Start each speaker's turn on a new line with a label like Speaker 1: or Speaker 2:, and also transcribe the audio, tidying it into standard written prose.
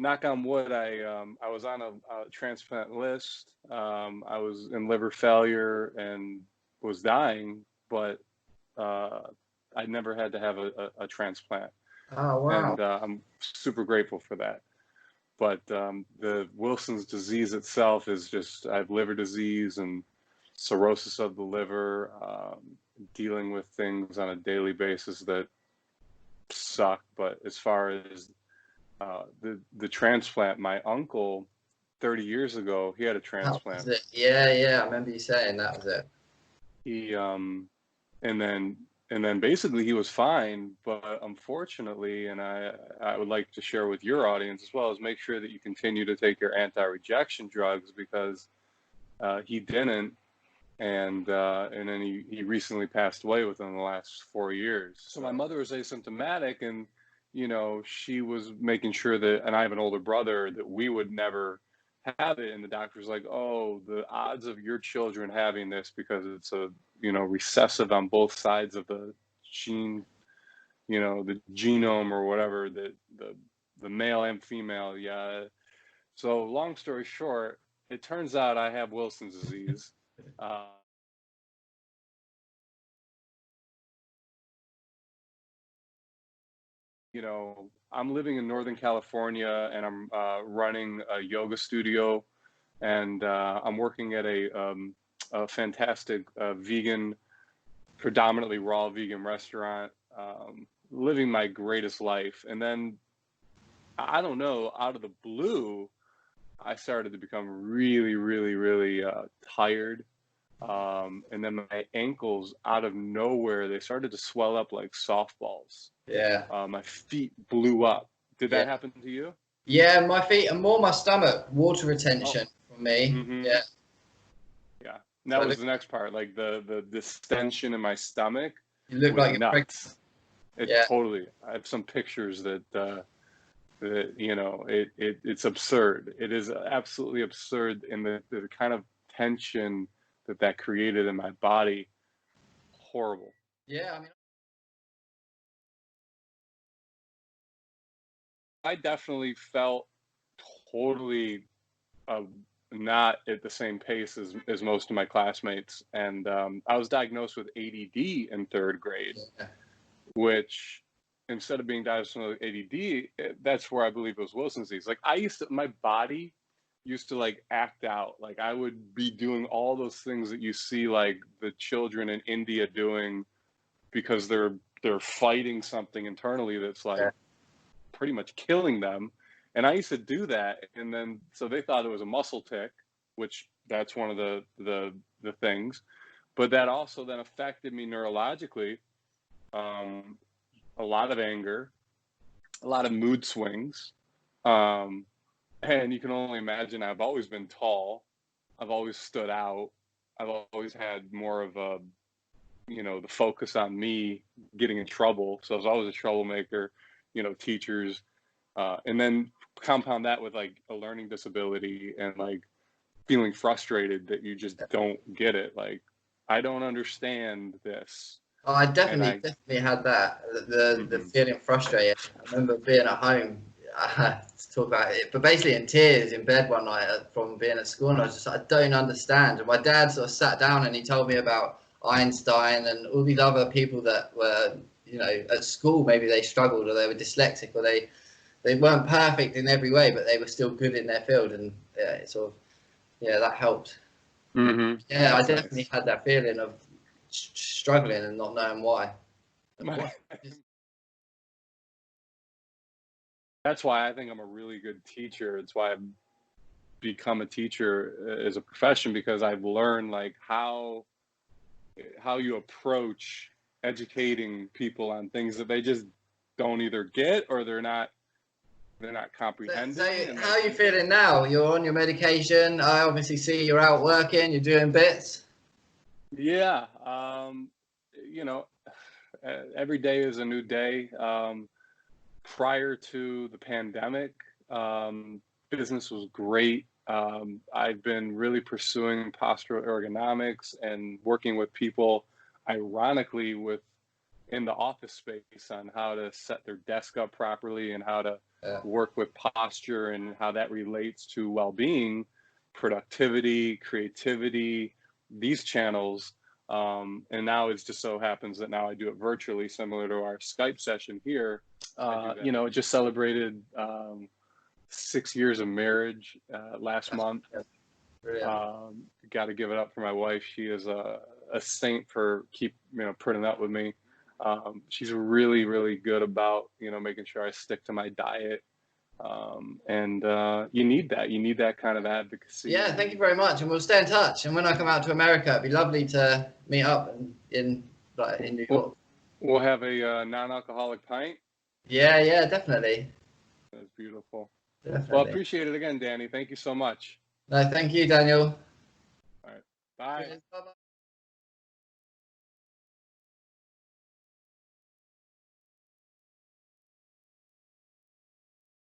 Speaker 1: knock on wood, I was on a transplant list. I was in liver failure and was dying, but I never had to have a transplant.
Speaker 2: Oh, wow.
Speaker 1: And I'm super grateful for that. But the Wilson's disease itself is just, I have liver disease and cirrhosis of the liver, dealing with things on a daily basis that suck. But as far as the transplant, my uncle 30 years ago, he had a transplant.
Speaker 2: That was it. Yeah, I remember you saying that was it.
Speaker 1: He and then basically he was fine, but unfortunately, and I would like to share with your audience as well, is make sure that you continue to take your anti-rejection drugs, because he didn't, and then he recently passed away within the last 4 years. So my mother was asymptomatic, and she was making sure that, and I have an older brother, that we would never have it. And the doctor was like, "Oh, the odds of your children having this, because it's a recessive on both sides of the gene, the genome or whatever, the male and female." Yeah. So long story short, it turns out I have Wilson's disease. I'm living in Northern California, and I'm running a yoga studio, and I'm working at a fantastic vegan, predominantly raw vegan restaurant, living my greatest life. And then, I don't know, out of the blue, I started to become really, really, really tired. And then my ankles, out of nowhere, they started to swell up like softballs.
Speaker 2: Yeah.
Speaker 1: My feet blew up. Did that happen to you?
Speaker 2: Yeah, my feet, and more my stomach, water retention for me.
Speaker 1: Mm-hmm.
Speaker 2: Yeah.
Speaker 1: Yeah. And that was the next part, like the distension in my stomach.
Speaker 2: You look like you're
Speaker 1: nuts. Totally. I have some pictures that it's absurd. It is absolutely absurd, in the kind of tension that created in my body. Horrible.
Speaker 2: Yeah, I mean,
Speaker 1: I definitely felt totally not at the same pace as most of my classmates. And I was diagnosed with ADD in third grade, which, instead of being diagnosed with ADD, that's where I believe it was Wilson's disease. Like, my body used to like act out. Like, I would be doing all those things that you see like the children in India doing, because they're fighting something internally that's like pretty much killing them. And I used to do that, and then so they thought it was a muscle tic, which that's one of the things, but that also then affected me neurologically. A lot of anger, a lot of mood swings, and you can only imagine. I've always been tall, I've always stood out, I've always had more of a the focus on me getting in trouble, so I was always a troublemaker. Teachers, and then compound that with like a learning disability and like feeling frustrated that you just don't get it. Like, I don't understand this.
Speaker 2: Oh, I definitely had that. The feeling frustrated. I remember being at home to talk about it, but basically in tears in bed one night from being at school, and I was just, I don't understand. And my dad sort of sat down and he told me about Einstein and all these other people that were, at school, maybe they struggled, or they were dyslexic, or they weren't perfect in every way, but they were still good in their field, and it sort of, that helped.
Speaker 1: Mm-hmm.
Speaker 2: Yeah, I definitely had that feeling of struggling and not knowing why.
Speaker 1: That's why I think I'm a really good teacher. It's why I've become a teacher as a profession, because I've learned like how you approach educating people on things that they just don't either get, or they're not comprehending.
Speaker 2: So how are you feeling now? You're on your medication. I obviously see you're out working, you're doing bits.
Speaker 1: Yeah. Every day is a new day. Prior to the pandemic, business was great. I've been really pursuing postural ergonomics and working with people, ironically, in the office space, on how to set their desk up properly and how to work with posture and how that relates to well-being, productivity, creativity, these channels. And now it just so happens that now I do it virtually, similar to our Skype session here. You know, it just celebrated 6 years of marriage last month. Got to give it up for my wife. She is a saint for putting up with me. She's really, really good about, making sure I stick to my diet. And you need that kind of advocacy.
Speaker 2: Yeah, thank you very much. And we'll stay in touch. And when I come out to America, it'd be lovely to meet up in New York.
Speaker 1: We'll have a non-alcoholic pint.
Speaker 2: Yeah, definitely.
Speaker 1: That's beautiful.
Speaker 2: Definitely.
Speaker 1: Well, I appreciate it again, Danny. Thank you so much.
Speaker 2: No, thank you, Daniel.
Speaker 1: All right. Bye.
Speaker 2: Bye-bye.